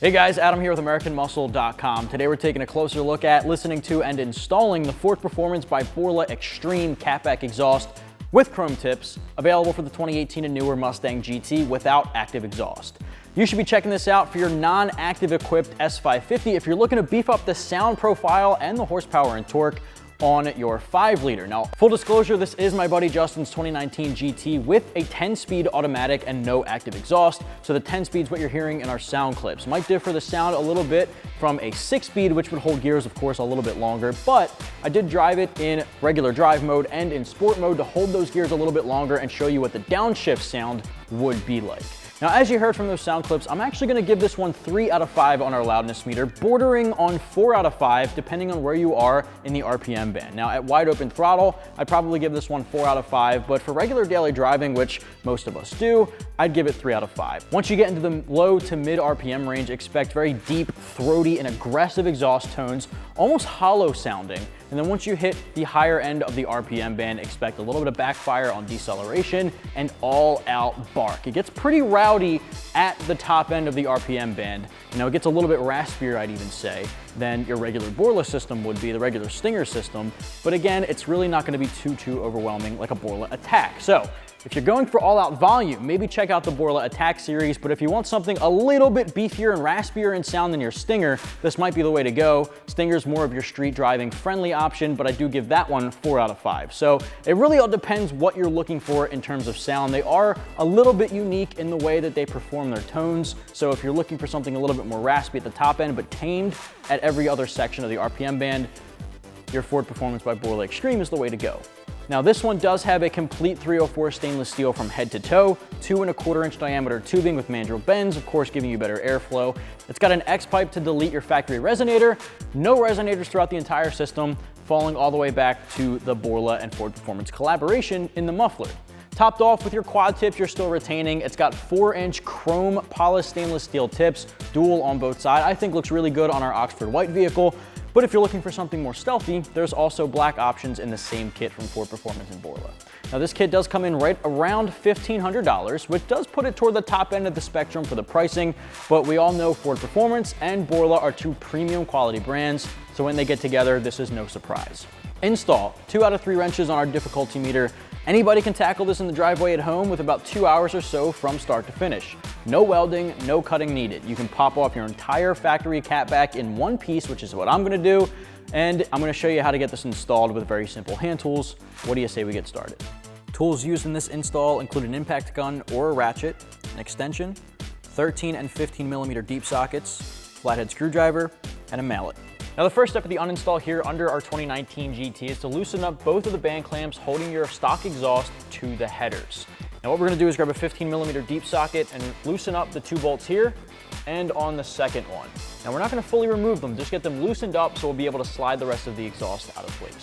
Hey guys, Adam here with AmericanMuscle.com. Today we're taking a closer look at, listening to, and installing the Ford Performance by Borla Extreme Cat-Back Exhaust with chrome tips, available for the 2018 and newer Mustang GT without active exhaust. You should be checking this out for your non-active equipped S550 if you're looking to beef up the sound profile and the horsepower and torque on your 5-liter. Now, full disclosure, this is my buddy Justin's 2019 GT with a 10-speed automatic and no active exhaust. So the 10-speed is what you're hearing in our sound clips. Might differ the sound a little bit from a 6-speed, which would hold gears, of course, a little bit longer, but I did drive it in regular drive mode and in sport mode to hold those gears a little bit longer and show you what the downshift sound would be like. Now, as you heard from those sound clips, I'm actually gonna give this one 3 out of 5 on our loudness meter, bordering on 4 out of 5, depending on where you are in the RPM band. Now, at wide open throttle, I'd probably give this one 4 out of 5, but for regular daily driving, which most of us do, I'd give it 3 out of 5. Once you get into the low to mid RPM range, expect very deep, throaty, and aggressive exhaust tones, almost hollow sounding. And then once you hit the higher end of the RPM band, expect a little bit of backfire on deceleration and all-out bark. It gets pretty rowdy at the top end of the RPM band. You know, it gets a little bit raspier, I'd even say, than your regular Borla system would be, the regular Stinger system. But again, it's really not gonna be too overwhelming like a Borla Attack. So, if you're going for all-out volume, maybe check out the Borla Attack series, but if you want something a little bit beefier and raspier in sound than your Stinger, this might be the way to go. Stinger's more of your street driving friendly option, but I do give that one 4 out of 5. So it really all depends what you're looking for in terms of sound. They are a little bit unique in the way that they perform their tones. So if you're looking for something a little bit more raspy at the top end, but tamed at every other section of the RPM band, your Ford Performance by Borla Extreme is the way to go. Now, this one does have a complete 304 stainless steel from head to toe, 2 1/4 inch diameter tubing with mandrel bends, of course giving you better airflow. It's got an X pipe to delete your factory resonator, no resonators throughout the entire system, falling all the way back to the Borla and Ford Performance collaboration in the muffler. Topped off with your quad tips, you're still retaining. It's got 4-inch chrome polished stainless steel tips, dual on both sides. I think looks really good on our Oxford White vehicle. But if you're looking for something more stealthy, there's also black options in the same kit from Ford Performance and Borla. Now, this kit does come in right around $1,500, which does put it toward the top end of the spectrum for the pricing, but we all know Ford Performance and Borla are 2 premium quality brands, so when they get together, this is no surprise. Install: 2 out of 3 wrenches on our difficulty meter. Anybody can tackle this in the driveway at home with about 2 hours or so from start to finish. No welding, no cutting needed. You can pop off your entire factory catback in one piece, which is what I'm gonna do, and I'm gonna show you how to get this installed with very simple hand tools. What do you say we get started? Tools used in this install include an impact gun or a ratchet, an extension, 13 and 15 millimeter deep sockets, flathead screwdriver, and a mallet. Now, the first step of the uninstall here under our 2019 GT is to loosen up both of the band clamps holding your stock exhaust to the headers. Now, what we're gonna do is grab a 15 millimeter deep socket and loosen up the 2 bolts here and on the second one. Now, we're not gonna fully remove them, just get them loosened up so we'll be able to slide the rest of the exhaust out of place.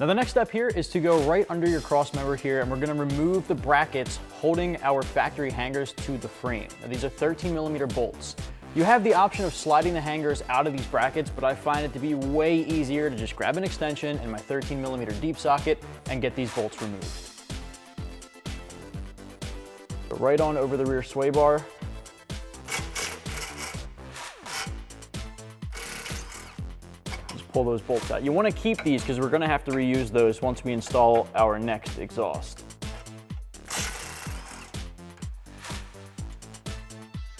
Now, the next step here is to go right under your cross member here, and we're gonna remove the brackets holding our factory hangers to the frame. Now, these are 13 millimeter bolts. You have the option of sliding the hangers out of these brackets, but I find it to be way easier to just grab an extension and my 13 millimeter deep socket and get these bolts removed. Go right on over the rear sway bar. Pull those bolts out. You want to keep these because we're going to have to reuse those once we install our next exhaust.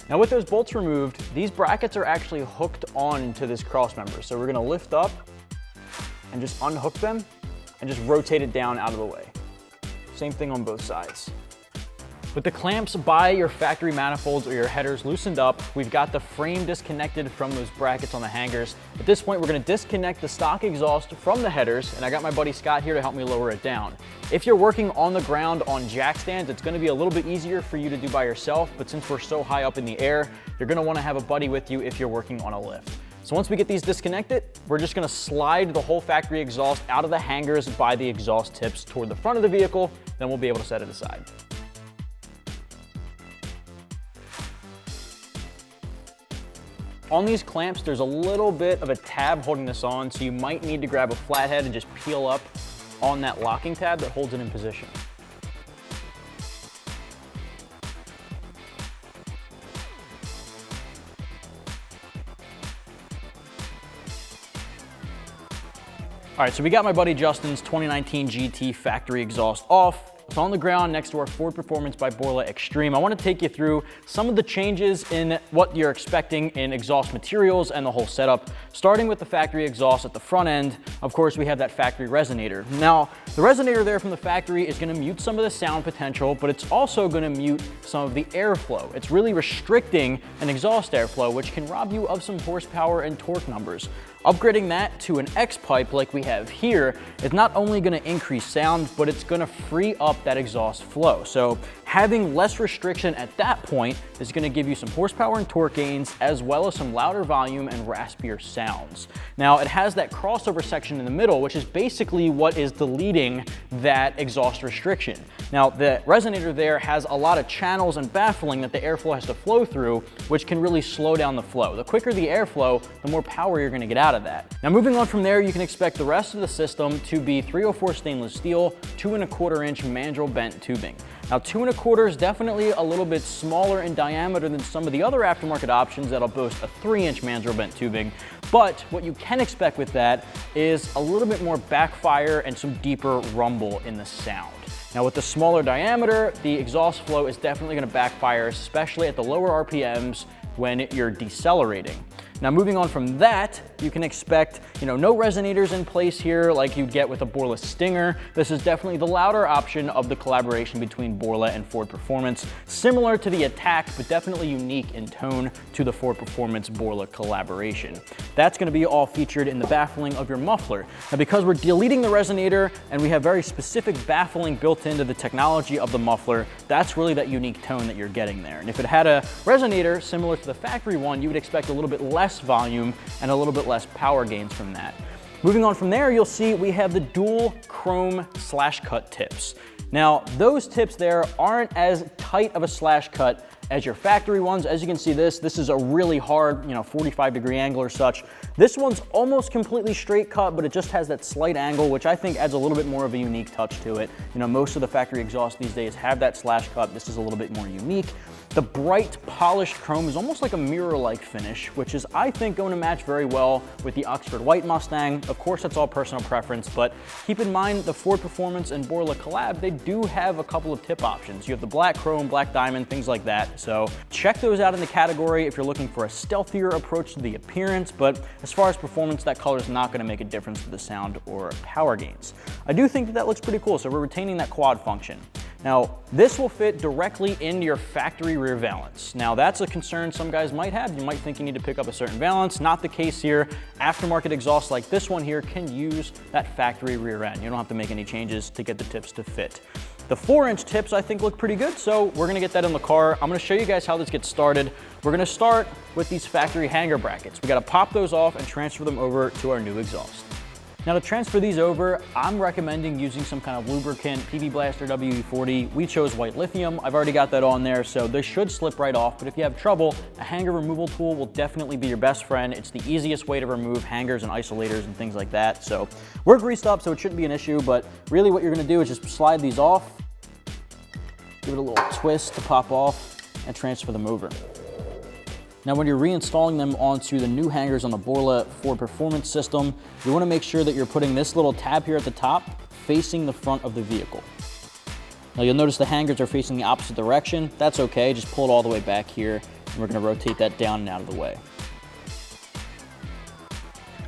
Now, with those bolts removed, these brackets are actually hooked on to this cross member. So we're going to lift up and just unhook them and just rotate it down out of the way. Same thing on both sides. With the clamps by your factory manifolds or your headers loosened up, we've got the frame disconnected from those brackets on the hangers. At this point, we're gonna disconnect the stock exhaust from the headers, and I got my buddy Scott here to help me lower it down. If you're working on the ground on jack stands, it's gonna be a little bit easier for you to do by yourself, but since we're so high up in the air, you're gonna wanna have a buddy with you if you're working on a lift. So once we get these disconnected, we're just gonna slide the whole factory exhaust out of the hangers by the exhaust tips toward the front of the vehicle, then we'll be able to set it aside. On these clamps, there's a little bit of a tab holding this on, so you might need to grab a flathead and just peel up on that locking tab that holds it in position. All right, so we got my buddy Justin's 2019 GT factory exhaust off. It's on the ground next to our Ford Performance by Borla Extreme. I want to take you through some of the changes in what you're expecting in exhaust materials and the whole setup. Starting with the factory exhaust at the front end, of course, we have that factory resonator. Now, the resonator there from the factory is going to mute some of the sound potential, but it's also going to mute some of the airflow. It's really restricting an exhaust airflow, which can rob you of some horsepower and torque numbers. Upgrading that to an X pipe like we have here is not only going to increase sound, but it's going to free up that exhaust flow. So having less restriction at that point is going to give you some horsepower and torque gains, as well as some louder volume and raspier sounds. Now, it has that crossover section in the middle, which is basically what is deleting that exhaust restriction. Now, the resonator there has a lot of channels and baffling that the airflow has to flow through, which can really slow down the flow. The quicker the airflow, the more power you're going to get out of that. Now, moving on from there, you can expect the rest of the system to be 304 stainless steel, 2 1/4 inch mandrel bent tubing. Now, 2 1/4 is definitely a little bit smaller in diameter than some of the other aftermarket options that'll boast a 3-inch mandrel bent tubing. But what you can expect with that is a little bit more backfire and some deeper rumble in the sound. Now, with the smaller diameter, the exhaust flow is definitely going to backfire, especially at the lower RPMs when you're decelerating. Now, moving on from that, you can expect, no resonators in place here like you'd get with a Borla Stinger. This is definitely the louder option of the collaboration between Borla and Ford Performance, similar to the Attack, but definitely unique in tone to the Ford Performance Borla collaboration. That's going to be all featured in the baffling of your muffler. Now, because we're deleting the resonator and we have very specific baffling built into the technology of the muffler, that's really that unique tone that you're getting there. And if it had a resonator similar to the factory one, you would expect a little bit less volume and a little bit less power gains from that. Moving on from there, you'll see we have the dual chrome slash cut tips. Now, those tips there aren't as tight of a slash cut as your factory ones. As you can see, this is a really hard, 45-degree angle or such. This one's almost completely straight cut, but it just has that slight angle, which I think adds a little bit more of a unique touch to it. Most of the factory exhausts these days have that slash cut. This is a little bit more unique. The bright polished chrome is almost like a mirror-like finish, which is, I think, going to match very well with the Oxford White Mustang. Of course, that's all personal preference, but keep in mind the Ford Performance and Borla collab, they do have a couple of tip options. You have the black chrome, black diamond, things like that. So check those out in the category if you're looking for a stealthier approach to the appearance, but as far as performance, that color is not going to make a difference to the sound or power gains. I do think that looks pretty cool, so we're retaining that quad function. Now, this will fit directly into your factory rear valance. Now, that's a concern some guys might have. You might think you need to pick up a certain valance. Not the case here. Aftermarket exhausts like this one here can use that factory rear end. You don't have to make any changes to get the tips to fit. The 4-inch tips I think look pretty good, so we're gonna get that in the car. I'm gonna show you guys how this gets started. We're gonna start with these factory hanger brackets. We gotta pop those off and transfer them over to our new exhaust. Now, to transfer these over, I'm recommending using some kind of lubricant, PB Blaster WD-40. We chose white lithium. I've already got that on there, so this should slip right off. But if you have trouble, a hanger removal tool will definitely be your best friend. It's the easiest way to remove hangers and isolators and things like that. So we're greased up, so it shouldn't be an issue. But really what you're gonna do is just slide these off, give it a little twist to pop off, and transfer them over. Now, when you're reinstalling them onto the new hangers on the Borla Ford Performance system, you want to make sure that you're putting this little tab here at the top facing the front of the vehicle. Now, you'll notice the hangers are facing the opposite direction. That's okay, just pull it all the way back here, and we're going to rotate that down and out of the way.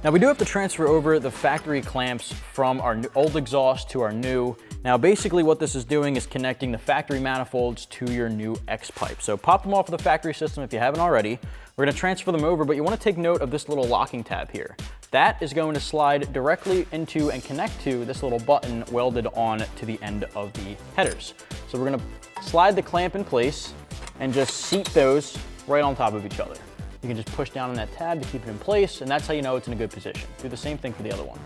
Now, we do have to transfer over the factory clamps from our old exhaust to our new. Now, basically what this is doing is connecting the factory manifolds to your new X pipe. So pop them off of the factory system if you haven't already. We're going to transfer them over, but you want to take note of this little locking tab here. That is going to slide directly into and connect to this little button welded on to the end of the headers. So we're going to slide the clamp in place and just seat those right on top of each other. You can just push down on that tab to keep it in place, and that's how you know it's in a good position. Do the same thing for the other one.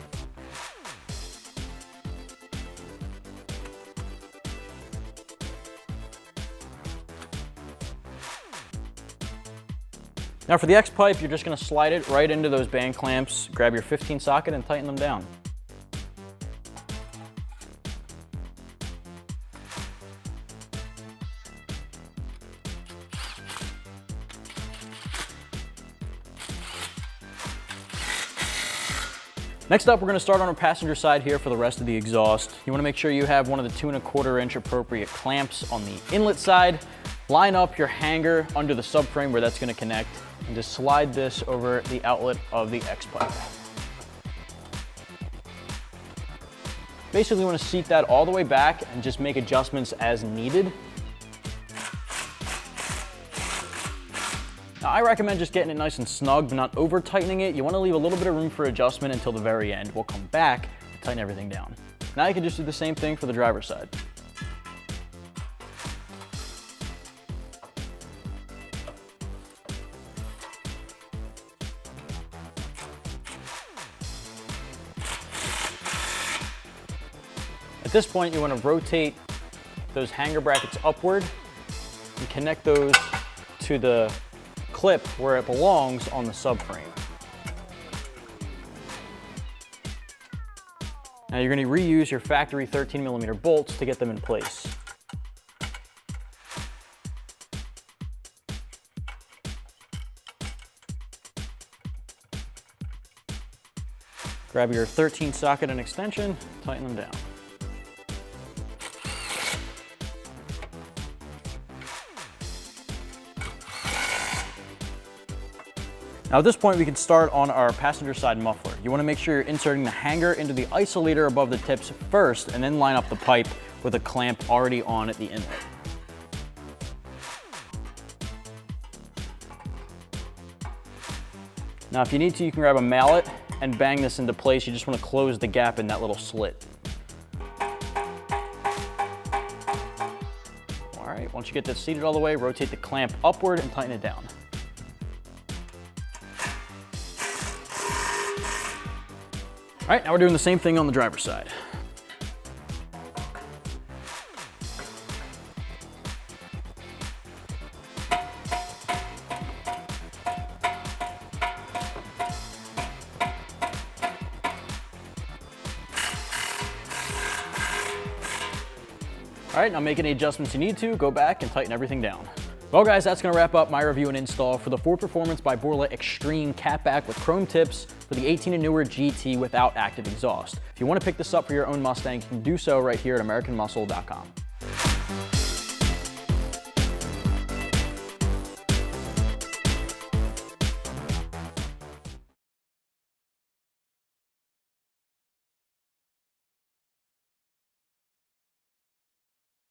Now for the X pipe, you're just gonna slide it right into those band clamps, grab your 15 socket and tighten them down. Next up, we're gonna start on our passenger side here for the rest of the exhaust. You wanna make sure you have one of the 2¼ inch appropriate clamps on the inlet side. Line up your hanger under the subframe where that's gonna connect, and just slide this over the outlet of the X pipe. Basically, you wanna seat that all the way back and just make adjustments as needed. Now, I recommend just getting it nice and snug, but not over tightening it. You wanna leave a little bit of room for adjustment until the very end. We'll come back and tighten everything down. Now you can just do the same thing for the driver's side. At this point, you wanna rotate those hanger brackets upward and connect those to the clip where it belongs on the subframe. Now you're going to reuse your factory 13mm bolts to get them in place. Grab your 13 socket and extension, tighten them down. Now at this point, we can start on our passenger side muffler. You wanna make sure you're inserting the hanger into the isolator above the tips first, and then line up the pipe with a clamp already on at the inlet. Now if you need to, you can grab a mallet and bang this into place. You just wanna close the gap in that little slit. All right, once you get this seated all the way, rotate the clamp upward and tighten it down. All right, now we're doing the same thing on the driver's side. All right, now make any adjustments you need to, go back and tighten everything down. Well guys, that's gonna wrap up my review and install for the Ford Performance by Borla Extreme Cat-Back with chrome tips for the 18 and newer GT without active exhaust. If you wanna pick this up for your own Mustang, you can do so right here at AmericanMuscle.com.